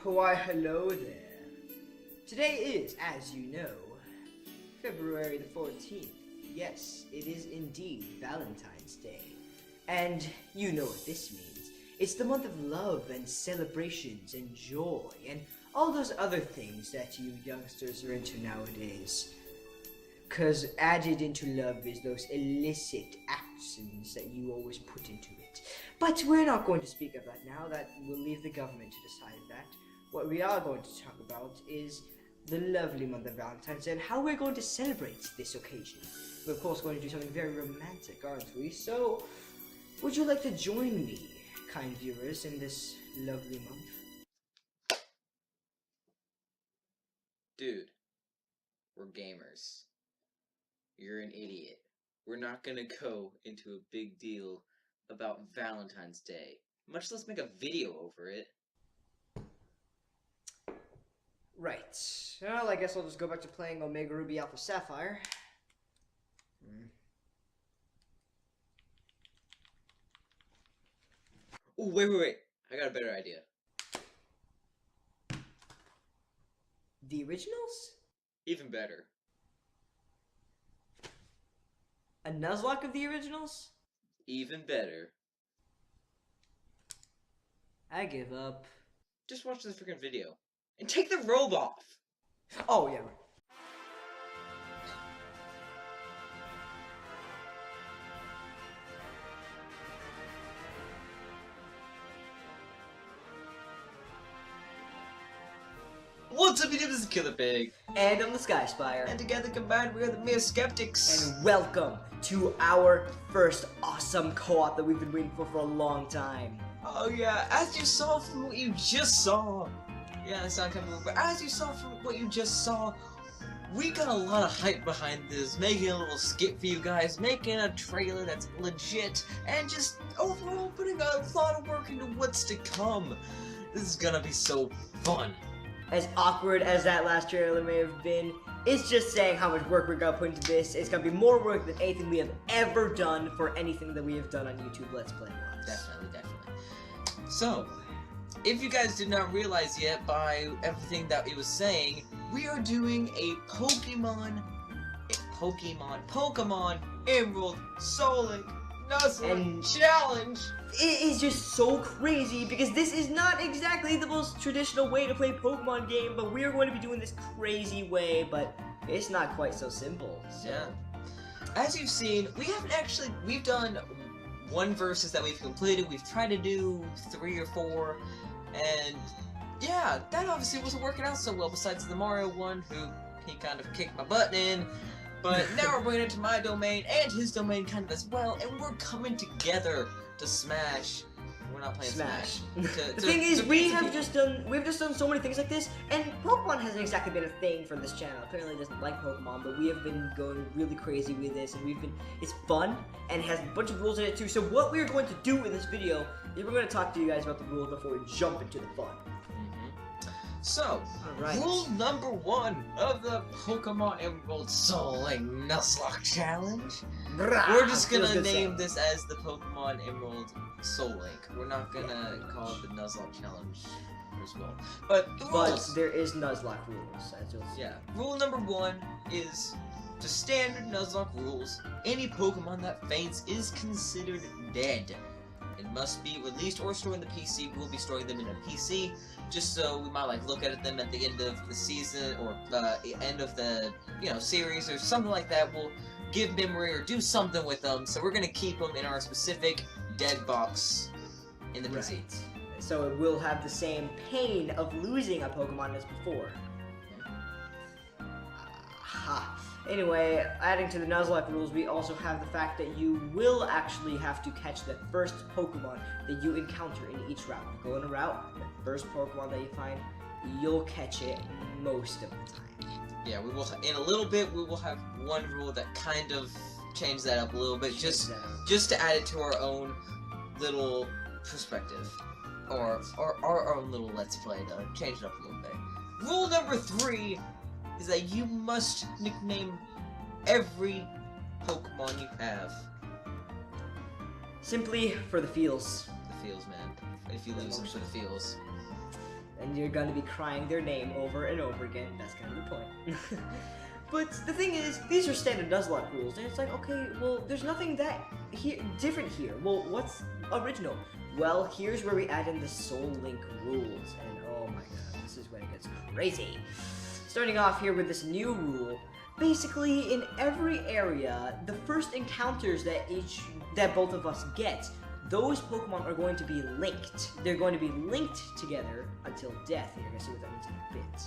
Why, hello there. Today is, as you know, February the 14th. Yes, it is indeed Valentine's Day. And you know what this means. It's the month of love and celebrations and joy and all those other things that you youngsters are into nowadays. Cause added into love is those illicit actions that you always put into it. But we're not going to speak of that now. That we'll leave the government to decide that. What we are going to talk about is the lovely month of Valentine's Day and how we're going to celebrate this occasion. We're of course going to do something very romantic, aren't we? So, would you like to join me, kind viewers, in this lovely month? Dude, we're gamers. You're an idiot. We're not gonna go into a big deal about Valentine's Day, much less make a video over it. Right. Well, I guess I'll just go back to playing Omega Ruby Alpha Sapphire. Ooh, wait. I got a better idea. The originals? Even better. A Nuzlocke of the originals? Even better. I give up. Just watch this freaking video. And take the robe off! Oh, yeah, right. What's up, YouTube? This is Killerpig. And I'm the Sky Spire. And together combined, we are the TheMirrorSkeptics. And welcome to our first awesome co-op that we've been waiting for a long time. Oh yeah, as you saw from what you just saw. Yeah, the sound coming over. But as you saw from what you just saw, we got a lot of hype behind this, making a little skit for you guys, making a trailer that's legit, and just overall putting a lot of work into what's to come. This is gonna be so fun. As awkward as that last trailer may have been, it's just saying how much work we're gonna put into this. It's gonna be more work than anything we have ever done for anything that we have done on YouTube Let's Play once. Definitely. So, if you guys did not realize yet by everything that it was saying, we are doing a Pokemon Emerald Soul Link Nuzlocke Challenge. It is just so crazy because this is not exactly the most traditional way to play a Pokemon game, but we are going to be doing this crazy way, but it's not quite so simple. So. Yeah. As you've seen, we've done one versus that we've completed. We've tried to do 3 or 4, and yeah, that obviously wasn't working out so well, besides the Mario one, who he kind of kicked my butt in. But now we're bringing it to my domain, and his domain kind of as well, and we're coming together to smash. We're not playing Smash. The thing is, we've just done so many things like this, and Pokemon hasn't exactly been a thing for this channel. Apparently it doesn't like Pokemon, but we have been going really crazy with this, and it's fun, and it has a bunch of rules in it too. So what we're going to do in this video is we're going to talk to you guys about the rules before we jump into the fun. So, rule number 1 of the Pokemon Emerald Soul Link Nuzlocke Challenge. We're just gonna name this as the Pokemon Emerald Soul Link. We're not gonna call it the Nuzlocke Challenge as well. But there is Nuzlocke rules, as you'll see. Yeah. Rule number 1 is the standard Nuzlocke rules. Any Pokemon that faints is considered dead. It must be released or stored in the PC. We'll be storing them in a PC, just so we might look at them at the end of the season or end of the series or something like that. We'll give memory or do something with them. So we're gonna keep them in our specific dead box in the PC. So it will have the same pain of losing a Pokemon as before. Anyway, adding to the Nuzlocke rules, we also have the fact that you will actually have to catch the first Pokemon that you encounter in each route. You go in a route, the first Pokemon that you find, you'll catch it most of the time. Yeah, we will. In a little bit, we will have one rule that kind of changes that up a little bit, just to add it to our own little perspective, or our own little Let's Play to change it up a little bit. Rule number 3. Is that you must nickname every Pokemon you have. Simply for the feels. The feels, man. If you lose them for the feels. and you're gonna be crying their name over and over again. That's kind of the point. But the thing is, these are standard Nuzlocke rules, and it's like, okay, well, there's nothing that different here. Well, what's original? Well, here's where we add in the Soul Link rules, and oh my god, this is when it gets crazy. Starting off here with this new rule, basically in every area, the first encounters that both of us get, those Pokemon are going to be linked. They're going to be linked together until death. You're gonna see what that means in a bit.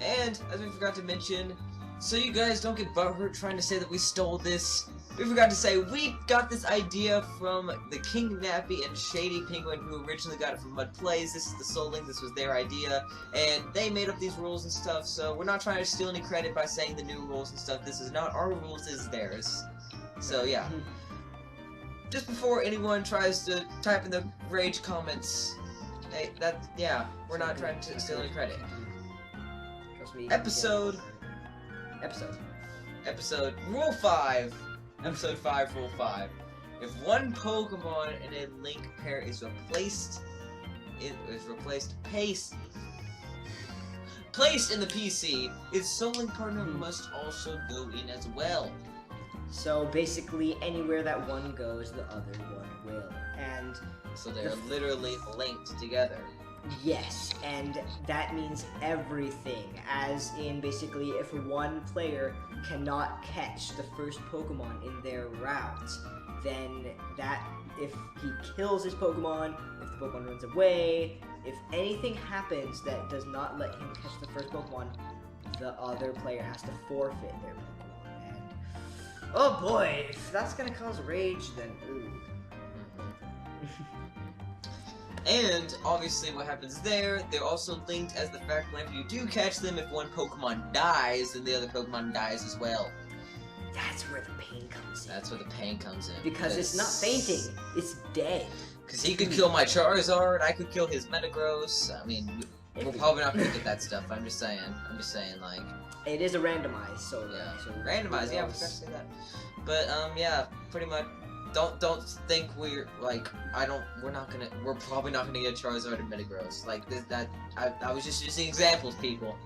And, as we forgot to mention, so you guys don't get butthurt trying to say that we stole this, we forgot to say we got this idea from the King Nappy and Shady Penguin, who originally got it from Mud Plays. This is the Soul Link, this was their idea, and they made up these rules and stuff, so we're not trying to steal any credit by saying the new rules and stuff. This is not our rules, this is theirs. So, yeah. Just before anyone tries to type in the rage comments, hey, we're not trying to steal any credit. Episode Rule 5. Episode 5, Rule 5. If one Pokemon in a link pair is placed in the PC, its Soul Link partner must also go in as well. So basically, anywhere that one goes, the other one will. And so they're literally linked together. Yes, and that means everything, as in basically if one player cannot catch the first Pokemon in their route, then if he kills his Pokemon, if the Pokemon runs away, if anything happens that does not let him catch the first Pokemon, the other player has to forfeit their Pokemon. And oh boy, if that's gonna cause rage, then ooh. And, obviously, what happens there, they're also linked as the fact that if you do catch them, if one Pokemon dies, then the other Pokemon dies as well. That's where the pain comes in. That's where the pain comes in. Because it's not fainting, it's dead. Because he could kill my Charizard, I could kill his Metagross. I mean, we're probably not gonna get that stuff, I'm just saying, like... It is a randomized, so... Yeah, so randomized, yeah, I was gonna say that. But, yeah, pretty much... Don't think we're probably not gonna get Charizard and Metagross. Like I was just using examples, people.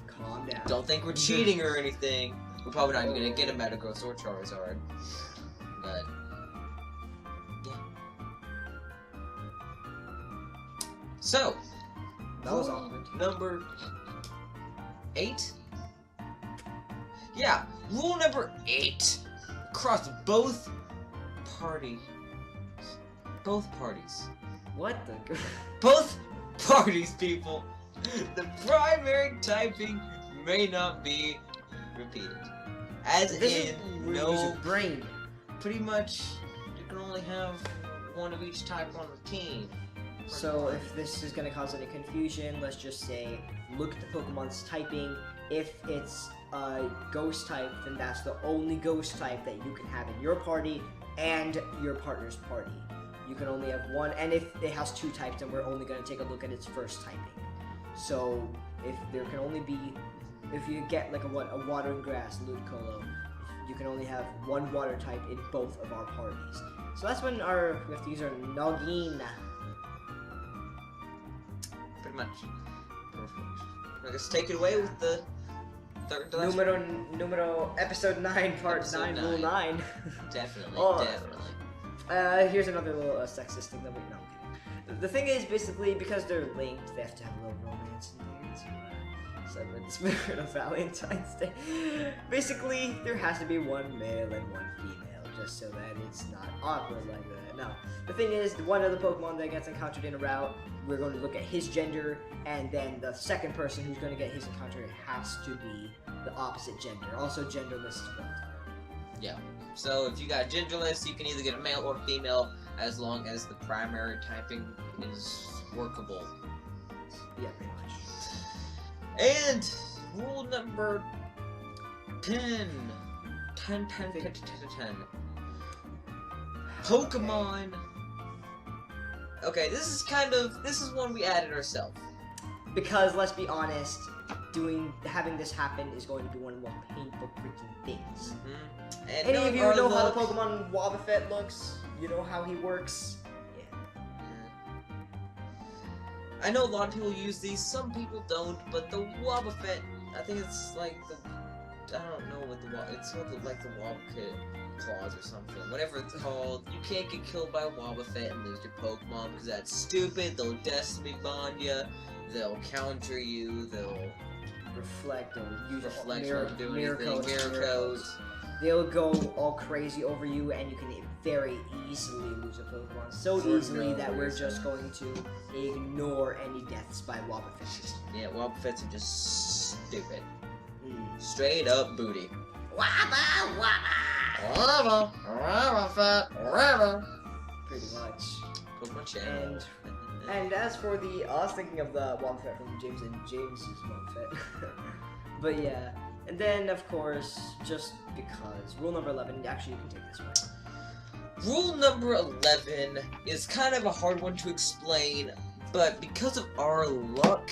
Calm down. Don't think we're cheating or anything. We're probably not even gonna get a Metagross or Charizard. But yeah. So that was awkward. Number 8? Yeah, rule number 8. Across both parties. What the? Both parties, people. The primary typing may not be repeated. As this in, use your brain. Pretty much, you can only have one of each type on the team. So if this is going to cause any confusion, let's just say, look at the Pokemon's typing. If it's a ghost type, then that's the only ghost type that you can have in your party and your partner's party. You can only have one, and if it has 2 types, then we're only going to take a look at its first typing. So if there can only be, if you get like a water and grass, Ludicolo, you can only have one water type in both of our parties. So that's when we have to use our Noggin. Pretty much. Perfect. I guess take it away with the third Numero episode 9, part Episode 9, rule 9. Definitely, Oh. definitely. Here's another little sexist thing that I'm kidding. The thing is, basically, because they're linked, they have to have a little romance in there. So I read the spirit of Valentine's Day. Basically, there has to be one male and one female, just so that it's not awkward like that. Now, the thing is, one of the Pokemon that gets encountered in a route, we're going to look at his gender, and then the second person who's going to get his encounter has to be the opposite gender, also genderless as well. Yeah. So if you got genderless, you can either get a male or female, as long as the primary typing is workable. Yeah, pretty much. And rule number 10. 10. Pokemon. Okay, this is one we added ourselves. Because let's be honest, having this happen is going to be one of the most painful freaking things. And any of you know how the Pokemon Wobbuffet looks? You know how he works? Yeah. I know a lot of people use these, some people don't, but the Wobbuffet, I think it's like the, I don't know what it's called, like the Wobbuffet claws or something, whatever it's called. You can't get killed by a Wobbuffet and lose your Pokemon, because that's stupid. They'll Destiny Bond you, they'll counter you, they'll reflect, they'll use mirror codes. They'll go all crazy over you, and you can very easily lose a Pokemon. So easily that we're just going to ignore any deaths by Wobbuffets. Yeah, Wobbuffets are just stupid. Straight up booty. Wobba, wobba! Wobba, Wobbuffet, Wobba. Pretty much. Pokemon channel. And as for I was thinking of the Wobbuffet from James and James's Wobbuffet. But yeah. And then, of course, just because, rule number 11, actually you can take this one. Rule number 11 is kind of a hard one to explain, but because of our luck,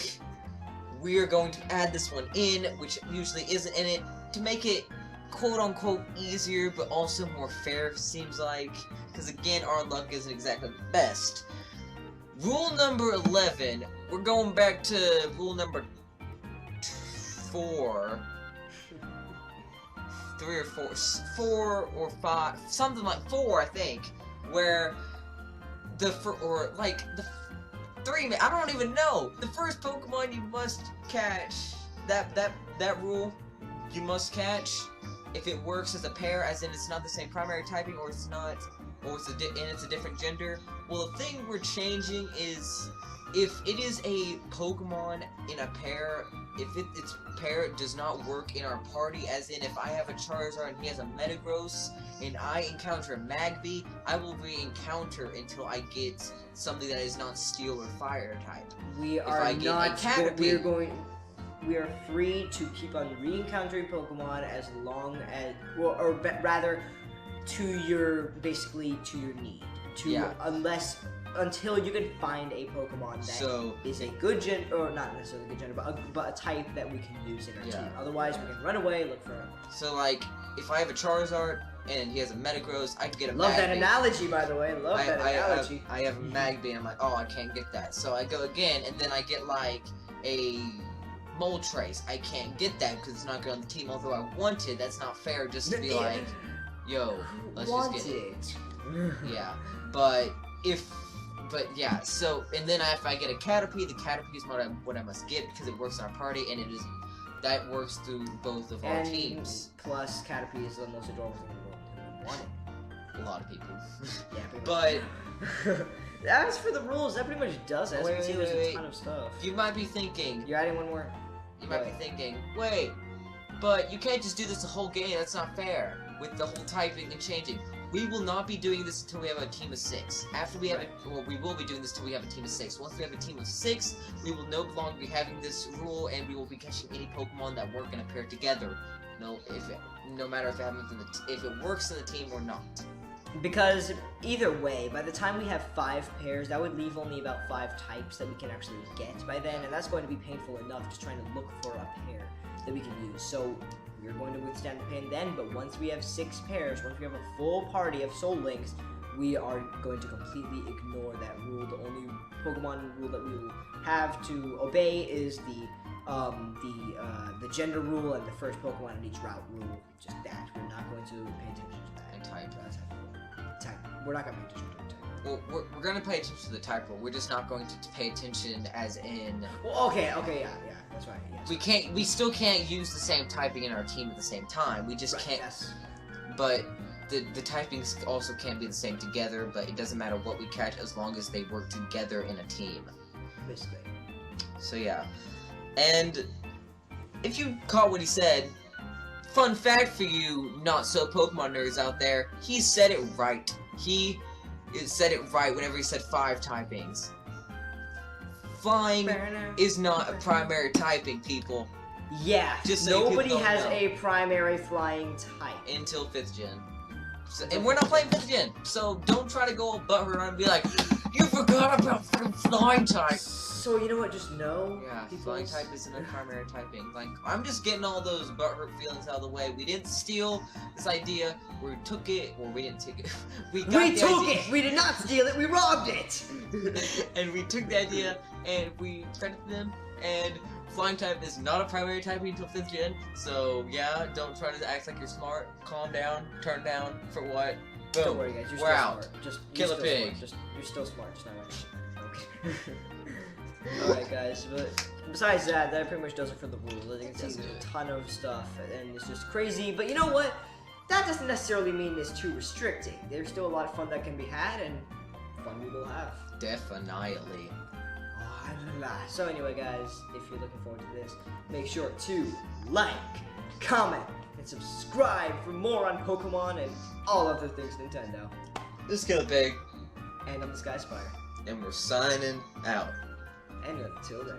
we are going to add this one in, which usually isn't in it, to make it quote-unquote easier, but also more fair, seems like, because again, our luck isn't exactly the best. Rule number 11, we're going back to rule number 4. 3 or 4 or 5, something like 4, I think, where the 3, I don't even know. The first Pokemon you must catch, that rule, you must catch if it works as a pair, as in it's not the same primary typing, or it's not, or it's a different gender. Well, the thing we're changing is if it is a Pokemon in a pair, if its pair does not work in our party, as in if I have a Charizard and he has a Metagross, and I encounter a Magby, I will re-encounter until I get something that is not Steel or Fire type. We are we are free to keep on re-encountering Pokemon as long as, rather, to your need. Until you can find a Pokemon that is a good gender, or not necessarily a good gender, but a type that we can use in our team. Otherwise, we can run away, look for him. So, like, if I have a Charizard and he has a Metagross, I can get a Magby. Love that analogy, by the way. I have a Magby, and I'm like, oh, I can't get that. So I go again, and then I get, like, a Moltres. I can't get that because it's not good on the team, although I want it. That's not fair just to be like, yo, let's just get it. Yeah, but yeah, so, and then if I get a Caterpie, the Caterpie is what I must get because it works in our party, and that works through both of our teams. Plus, Caterpie is the most adorable thing in the world. I want it. A lot of people. Yeah, pretty but as for the rules, that pretty much does it. Wait, there's a ton of stuff. You might be thinking. You're adding one more. You might be thinking, wait, but you can't just do this the whole game. That's not fair. With the whole typing and changing. We will not be doing this until we have a team of 6. After we have we will be doing this until we have a team of 6. Once we have a team of 6, we will no longer be having this rule, and we will be catching any Pokemon that work in a pair together. No matter if it works in the team or not. Because either way, by the time we have 5 pairs, that would leave only about 5 types that we can actually get by then, and that's going to be painful enough just trying to look for a pair that we can use. So we're going to withstand the pain then, but once we have 6 pairs, once we have a full party of Soul Links, we are going to completely ignore that rule. The only Pokemon rule that we will have to obey is the gender rule and the first Pokemon in each route rule. Just that. We're not going to pay attention to that. And type. We're not going to pay attention to type. Well, we're going to pay attention to the type rule. We're just not going to pay attention as in... Well, okay, yeah, that's right. Yes. We still can't use the same typing in our team at the same time. We just can't... Yes. But the typings also can't be the same together, but it doesn't matter what we catch as long as they work together in a team. Basically. So yeah. And if you caught what he said, fun fact for you not-so-Pokemon nerds out there, he said it right. He said it right whenever he said 5 typings. Flying is not a primary typing, people. Yeah, just so nobody has a primary flying type. Until 5th gen. So, and we're not playing 5th gen, so don't try to go all butthurt and be like, your forgot about fucking flying type. So you know what? Just know. Yeah, peoples- flying type isn't a primary typing. Like, I'm just getting all those butthurt feelings out of the way. We didn't steal this idea. We took it. Well, we didn't take it. We got We the took idea. it! We did not steal it, we robbed it! And we took the idea and we credited them. And flying type is not a primary typing until 5th gen. So yeah, don't try to act like you're smart. Calm down. Turn down. For what? Boom. Don't worry guys, you're We're still out. smart. You're still Killerpig. smart. You're still smart, just not right. Okay. Alright guys, but besides that pretty much does it for the rules. As you can see, That's there's it. a ton of stuff and it's just crazy, but you know what? That doesn't necessarily mean it's too restricting. There's still a lot of fun that can be had and fun we will have. Definitely. So anyway guys, if you're looking forward to this, make sure to like, comment, and subscribe for more on Pokemon and all other things Nintendo. This is Killerpig, And I'm the Sky Spire. and we're signing out. And until then.